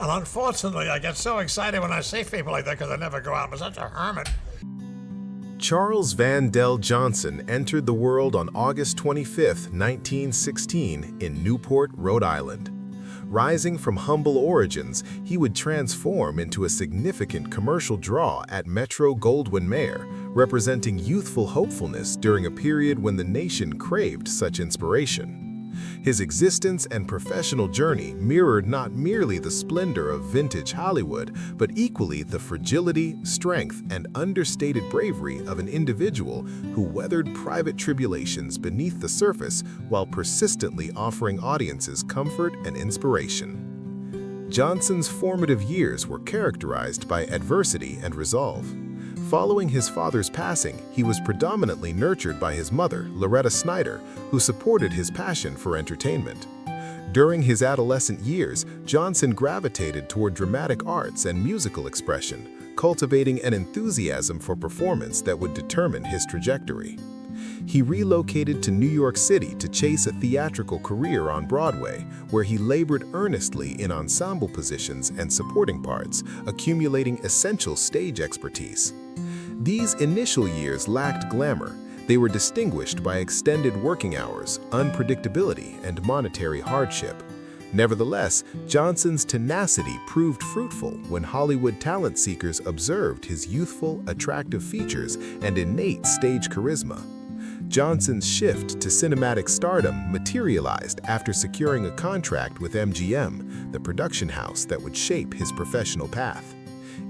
And unfortunately, I get so excited when I see people like that because I never go out. I'm such a hermit. Charles Van Dell Johnson entered the world on August 25, 1916, in Newport, Rhode Island. Rising from humble origins, he would transform into a significant commercial draw at Metro-Goldwyn-Mayer, representing youthful hopefulness during a period when the nation craved such inspiration. His existence and professional journey mirrored not merely the splendor of vintage Hollywood, but equally the fragility, strength, and understated bravery of an individual who weathered private tribulations beneath the surface while persistently offering audiences comfort and inspiration. Johnson's formative years were characterized by adversity and resolve. Following his father's passing, he was predominantly nurtured by his mother, Loretta Snyder, who supported his passion for entertainment. During his adolescent years, Johnson gravitated toward dramatic arts and musical expression, cultivating an enthusiasm for performance that would determine his trajectory. He relocated to New York City to chase a theatrical career on Broadway, where he labored earnestly in ensemble positions and supporting parts, accumulating essential stage expertise. These initial years lacked glamour. They were distinguished by extended working hours, unpredictability, and monetary hardship. Nevertheless, Johnson's tenacity proved fruitful when Hollywood talent seekers observed his youthful, attractive features and innate stage charisma. Johnson's shift to cinematic stardom materialized after securing a contract with MGM, the production house that would shape his professional path.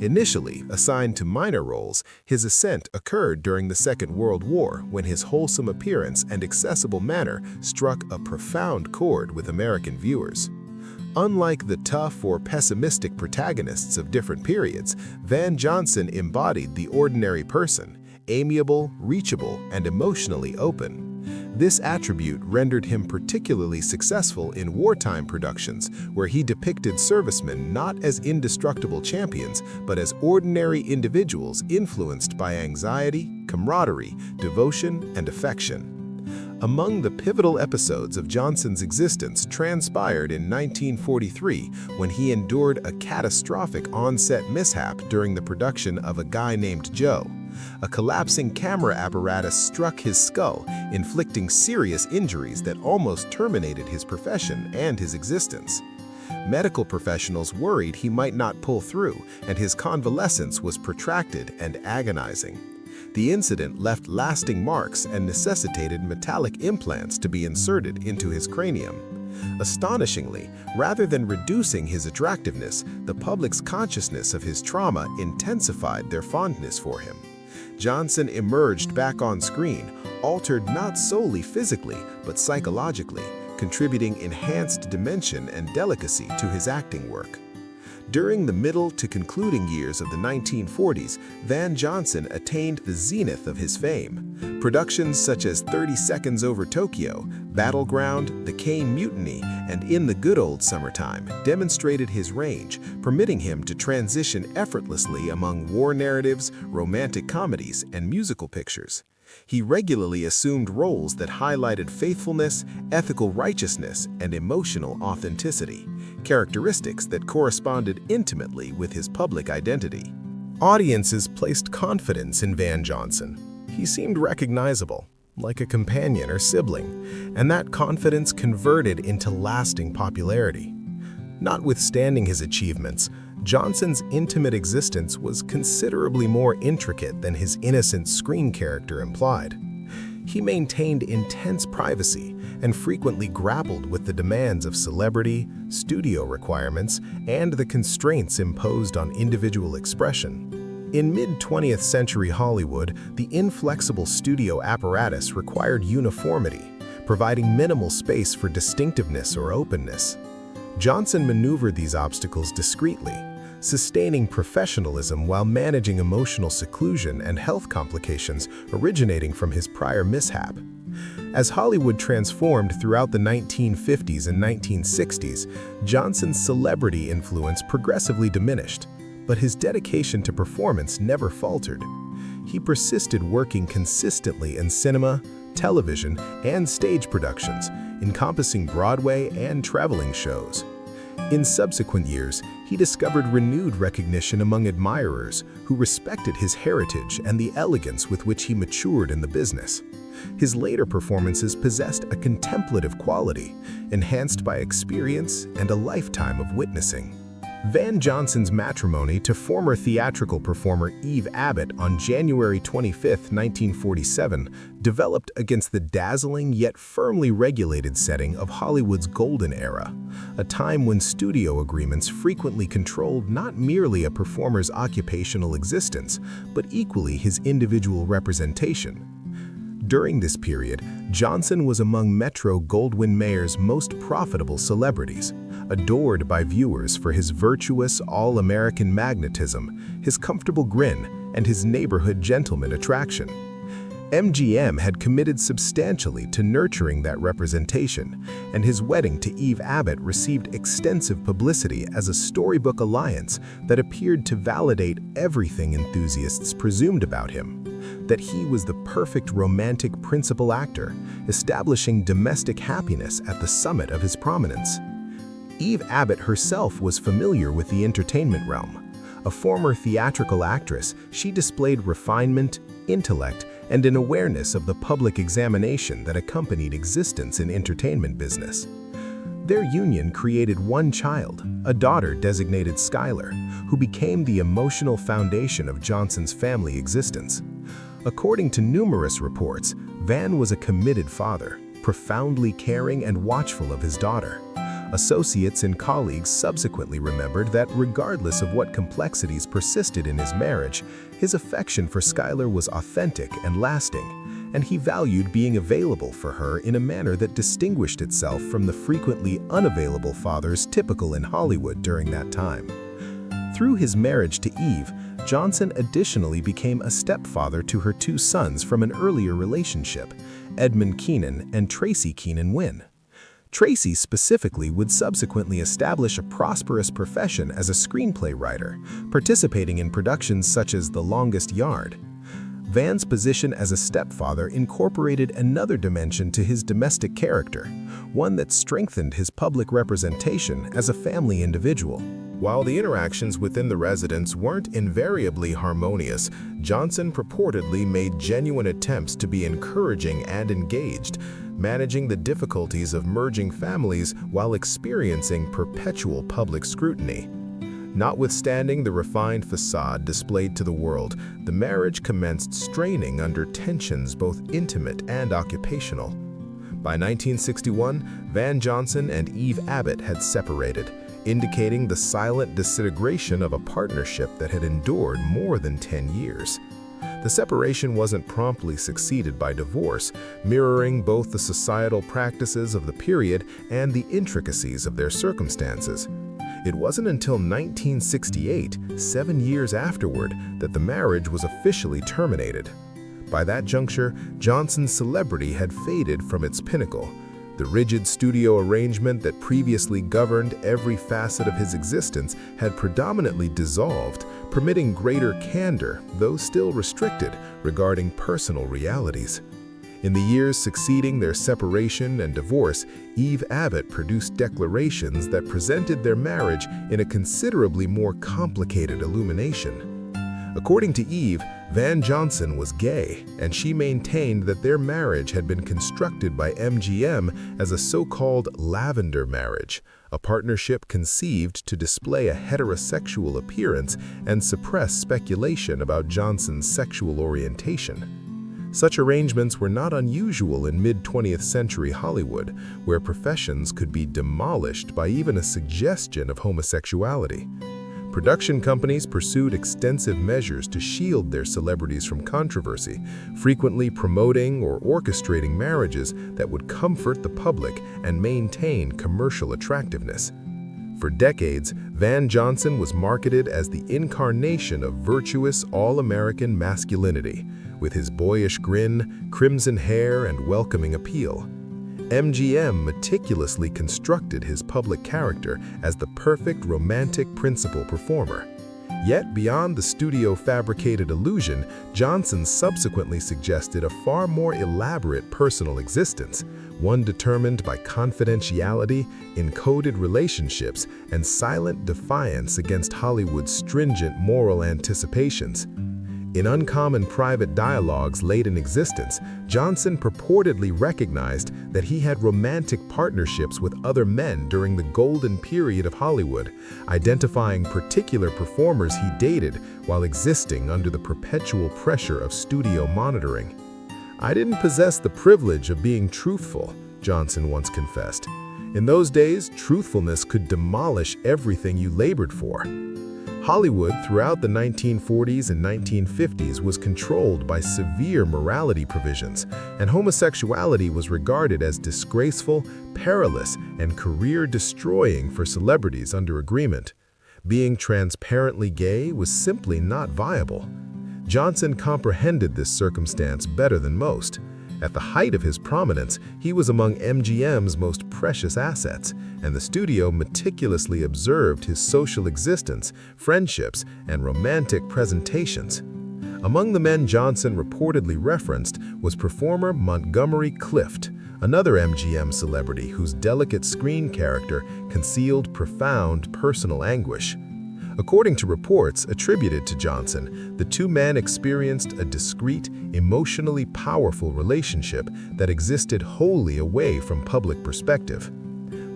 Initially assigned to minor roles, his ascent occurred during the Second World War when his wholesome appearance and accessible manner struck a profound chord with American viewers. Unlike the tough or pessimistic protagonists of different periods, Van Johnson embodied the ordinary person, amiable, reachable, and emotionally open. This attribute rendered him particularly successful in wartime productions, where he depicted servicemen not as indestructible champions, but as ordinary individuals influenced by anxiety, camaraderie, devotion, and affection. Among the pivotal episodes of Johnson's existence transpired in 1943 when he endured a catastrophic on-set mishap during the production of A Guy Named Joe. A collapsing camera apparatus struck his skull, inflicting serious injuries that almost terminated his profession and his existence. Medical professionals worried he might not pull through, and his convalescence was protracted and agonizing. The incident left lasting marks and necessitated metallic implants to be inserted into his cranium. Astonishingly, rather than reducing his attractiveness, the public's consciousness of his trauma intensified their fondness for him. Johnson emerged back on screen, altered not solely physically, but psychologically, contributing enhanced dimension and delicacy to his acting work. During the middle to concluding years of the 1940s, Van Johnson attained the zenith of his fame. Productions such as 30 Seconds Over Tokyo, Battleground, The Caine Mutiny, and In the Good Old Summertime demonstrated his range, permitting him to transition effortlessly among war narratives, romantic comedies, and musical pictures. He regularly assumed roles that highlighted faithfulness, ethical righteousness, and emotional authenticity, characteristics that corresponded intimately with his public identity. Audiences placed confidence in Van Johnson. He seemed recognizable, like a companion or sibling, and that confidence converted into lasting popularity. Notwithstanding his achievements, Johnson's intimate existence was considerably more intricate than his innocent screen character implied. He maintained intense privacy and frequently grappled with the demands of celebrity, studio requirements, and the constraints imposed on individual expression. In mid-20th century Hollywood, the inflexible studio apparatus required uniformity, providing minimal space for distinctiveness or openness. Johnson maneuvered these obstacles discreetly, sustaining professionalism while managing emotional seclusion and health complications originating from his prior mishap. As Hollywood transformed throughout the 1950s and 1960s, Johnson's celebrity influence progressively diminished, but his dedication to performance never faltered. He persisted working consistently in cinema, television, and stage productions, encompassing Broadway and traveling shows. In subsequent years, he discovered renewed recognition among admirers who respected his heritage and the elegance with which he matured in the business. His later performances possessed a contemplative quality, enhanced by experience and a lifetime of witnessing. Van Johnson's matrimony to former theatrical performer Eve Abbott on January 25, 1947, developed against the dazzling yet firmly regulated setting of Hollywood's golden era, a time when studio agreements frequently controlled not merely a performer's occupational existence, but equally his individual representation. During this period, Johnson was among Metro-Goldwyn-Mayer's most profitable celebrities, adored by viewers for his virtuous, all-American magnetism, his comfortable grin, and his neighborhood gentleman attraction. MGM had committed substantially to nurturing that representation, and his wedding to Eve Abbott received extensive publicity as a storybook alliance that appeared to validate everything enthusiasts presumed about him: that he was the perfect romantic principal actor, establishing domestic happiness at the summit of his prominence. Eve Abbott herself was familiar with the entertainment realm. A former theatrical actress, she displayed refinement, intellect, and an awareness of the public examination that accompanied existence in entertainment business. Their union created one child, a daughter designated Skylar, who became the emotional foundation of Johnson's family existence. According to numerous reports, Van was a committed father, profoundly caring and watchful of his daughter. Associates and colleagues subsequently remembered that regardless of what complexities persisted in his marriage, his affection for Skylar was authentic and lasting, and he valued being available for her in a manner that distinguished itself from the frequently unavailable fathers typical in Hollywood during that time. Through his marriage to Eve, Johnson additionally became a stepfather to her two sons from an earlier relationship, Edmund Keenan and Tracy Keenan Wynn. Tracy specifically would subsequently establish a prosperous profession as a screenplay writer, participating in productions such as The Longest Yard. Van's position as a stepfather incorporated another dimension to his domestic character, one that strengthened his public representation as a family individual. While the interactions within the residence weren't invariably harmonious, Johnson purportedly made genuine attempts to be encouraging and engaged, managing the difficulties of merging families while experiencing perpetual public scrutiny. Notwithstanding the refined facade displayed to the world, the marriage commenced straining under tensions both intimate and occupational. By 1961, Van Johnson and Eve Abbott had separated, indicating the silent disintegration of a partnership that had endured more than 10 years. The separation wasn't promptly succeeded by divorce, mirroring both the societal practices of the period and the intricacies of their circumstances. It wasn't until 1968, 7 years afterward, that the marriage was officially terminated. By that juncture, Johnson's celebrity had faded from its pinnacle. The rigid studio arrangement that previously governed every facet of his existence had predominantly dissolved, permitting greater candor, though still restricted, regarding personal realities. In the years succeeding their separation and divorce, Eve Abbott produced declarations that presented their marriage in a considerably more complicated illumination. According to Eve, Van Johnson was gay, and she maintained that their marriage had been constructed by MGM as a so-called lavender marriage, a partnership conceived to display a heterosexual appearance and suppress speculation about Johnson's sexual orientation. Such arrangements were not unusual in mid-20th century Hollywood, where professions could be demolished by even a suggestion of homosexuality. Production companies pursued extensive measures to shield their celebrities from controversy, frequently promoting or orchestrating marriages that would comfort the public and maintain commercial attractiveness. For decades, Van Johnson was marketed as the incarnation of virtuous all-American masculinity, with his boyish grin, crimson hair, and welcoming appeal. MGM meticulously constructed his public character as the perfect romantic principal performer. Yet, beyond the studio-fabricated illusion, Johnson subsequently suggested a far more elaborate personal existence, one determined by confidentiality, encoded relationships, and silent defiance against Hollywood's stringent moral anticipations. In uncommon private dialogues late in existence, Johnson purportedly recognized that he had romantic partnerships with other men during the golden period of Hollywood, identifying particular performers he dated while existing under the perpetual pressure of studio monitoring. "I didn't possess the privilege of being truthful," Johnson once confessed. "In those days, truthfulness could demolish everything you labored for." Hollywood throughout the 1940s and 1950s was controlled by severe morality provisions, and homosexuality was regarded as disgraceful, perilous, and career-destroying for celebrities under agreement. Being transparently gay was simply not viable. Johnson comprehended this circumstance better than most. At the height of his prominence, he was among MGM's most precious assets, and the studio meticulously observed his social existence, friendships, and romantic presentations. Among the men Johnson reportedly referenced was performer Montgomery Clift, another MGM celebrity whose delicate screen character concealed profound personal anguish. According to reports attributed to Johnson, the two men experienced a discreet, emotionally powerful relationship that existed wholly away from public perspective.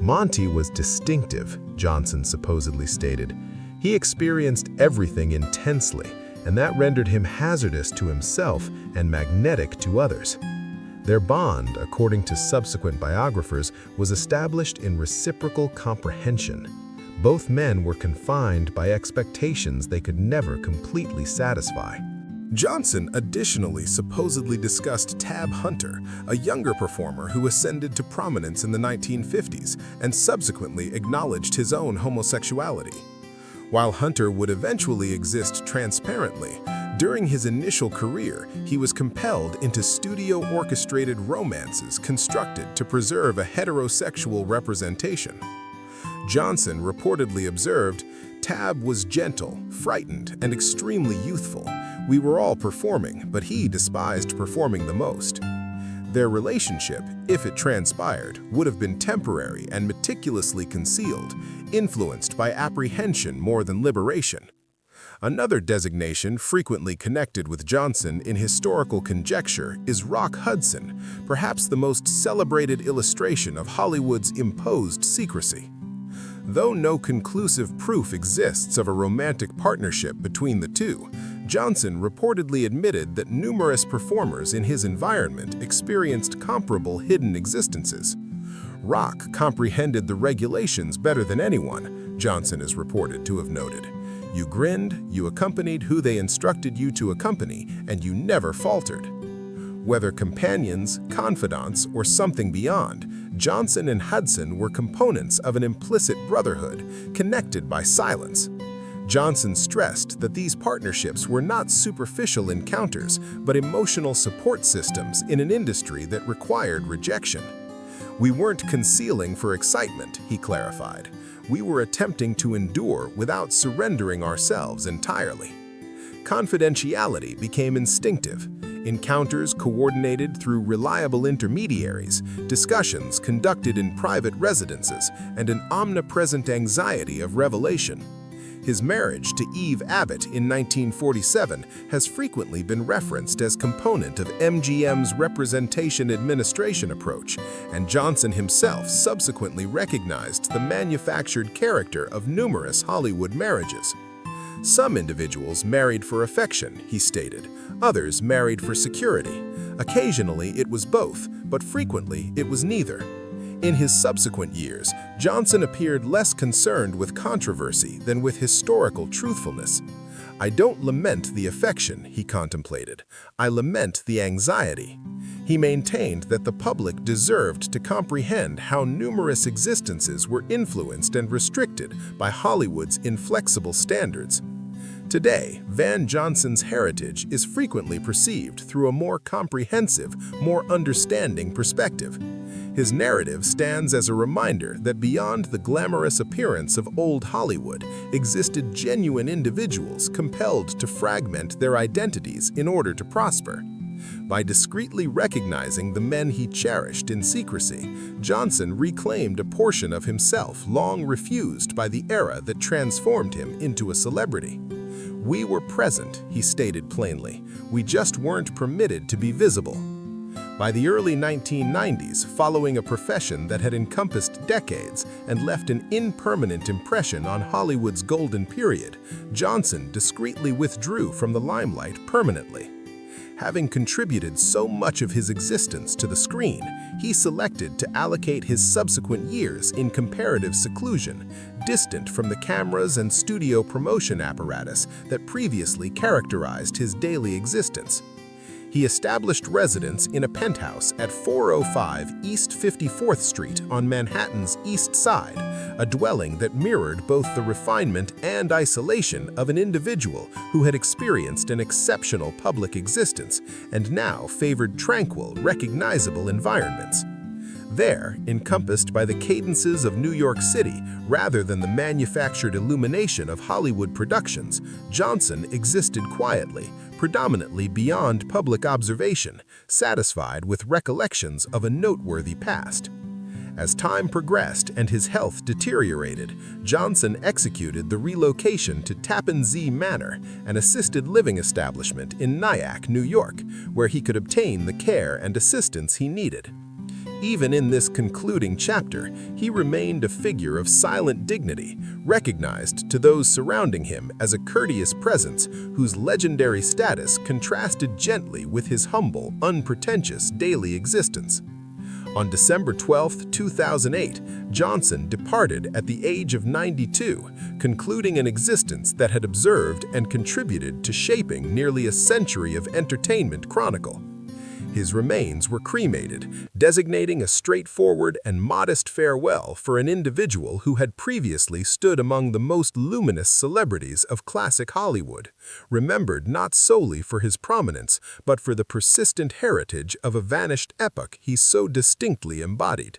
Monty was distinctive, Johnson supposedly stated. He experienced everything intensely, and that rendered him hazardous to himself and magnetic to others. Their bond, according to subsequent biographers, was established in reciprocal comprehension. Both men were confined by expectations they could never completely satisfy. Johnson additionally supposedly discussed Tab Hunter, a younger performer who ascended to prominence in the 1950s and subsequently acknowledged his own homosexuality. While Hunter would eventually exist transparently, during his initial career, he was compelled into studio-orchestrated romances constructed to preserve a heterosexual representation. Johnson reportedly observed, "Tab was gentle, frightened, and extremely youthful. We were all performing, but he despised performing the most." Their relationship, if it transpired, would have been temporary and meticulously concealed, influenced by apprehension more than liberation. Another designation frequently connected with Johnson in historical conjecture is Rock Hudson, perhaps the most celebrated illustration of Hollywood's imposed secrecy. Though no conclusive proof exists of a romantic partnership between the two, Johnson reportedly admitted that numerous performers in his environment experienced comparable hidden existences. Rock comprehended the regulations better than anyone, Johnson is reported to have noted. "You grinned, you accompanied who they instructed you to accompany, and you never faltered." Whether companions, confidants, or something beyond, Johnson and Hudson were components of an implicit brotherhood, connected by silence. Johnson stressed that these partnerships were not superficial encounters, but emotional support systems in an industry that required rejection. "We weren't concealing for excitement," he clarified. "We were attempting to endure without surrendering ourselves entirely." Confidentiality became instinctive. Encounters coordinated through reliable intermediaries, discussions conducted in private residences, and an omnipresent anxiety of revelation. His marriage to Eve Abbott in 1947 has frequently been referenced as component of MGM's representation administration approach, and Johnson himself subsequently recognized the manufactured character of numerous Hollywood marriages. "Some individuals married for affection," he stated. "Others married for security. Occasionally it was both, but frequently it was neither." In his subsequent years, Johnson appeared less concerned with controversy than with historical truthfulness. "I don't lament the affection," he contemplated. "I lament the anxiety." He maintained that the public deserved to comprehend how numerous existences were influenced and restricted by Hollywood's inflexible standards. Today, Van Johnson's heritage is frequently perceived through a more comprehensive, more understanding perspective. His narrative stands as a reminder that beyond the glamorous appearance of old Hollywood existed genuine individuals compelled to fragment their identities in order to prosper. By discreetly recognizing the men he cherished in secrecy, Johnson reclaimed a portion of himself long refused by the era that transformed him into a celebrity. "We were present," he stated plainly. "We just weren't permitted to be visible." By the early 1990s, following a profession that had encompassed decades and left an impermanent impression on Hollywood's golden period, Johnson discreetly withdrew from the limelight permanently. Having contributed so much of his existence to the screen, he selected to allocate his subsequent years in comparative seclusion, distant from the cameras and studio promotion apparatus that previously characterized his daily existence. He established residence in a penthouse at 405 East 54th Street on Manhattan's East Side, a dwelling that mirrored both the refinement and isolation of an individual who had experienced an exceptional public existence and now favored tranquil, recognizable environments. There, encompassed by the cadences of New York City rather than the manufactured illumination of Hollywood productions, Johnson existed quietly, predominantly beyond public observation, satisfied with recollections of a noteworthy past. As time progressed and his health deteriorated, Johnson executed the relocation to Tappan Zee Manor, an assisted living establishment in Nyack, New York, where he could obtain the care and assistance he needed. Even in this concluding chapter, he remained a figure of silent dignity, recognized to those surrounding him as a courteous presence whose legendary status contrasted gently with his humble, unpretentious daily existence. On December 12, 2008, Johnson departed at the age of 92, concluding an existence that had observed and contributed to shaping nearly a century of entertainment chronicle. His remains were cremated, designating a straightforward and modest farewell for an individual who had previously stood among the most luminous celebrities of classic Hollywood, remembered not solely for his prominence, but for the persistent heritage of a vanished epoch he so distinctly embodied.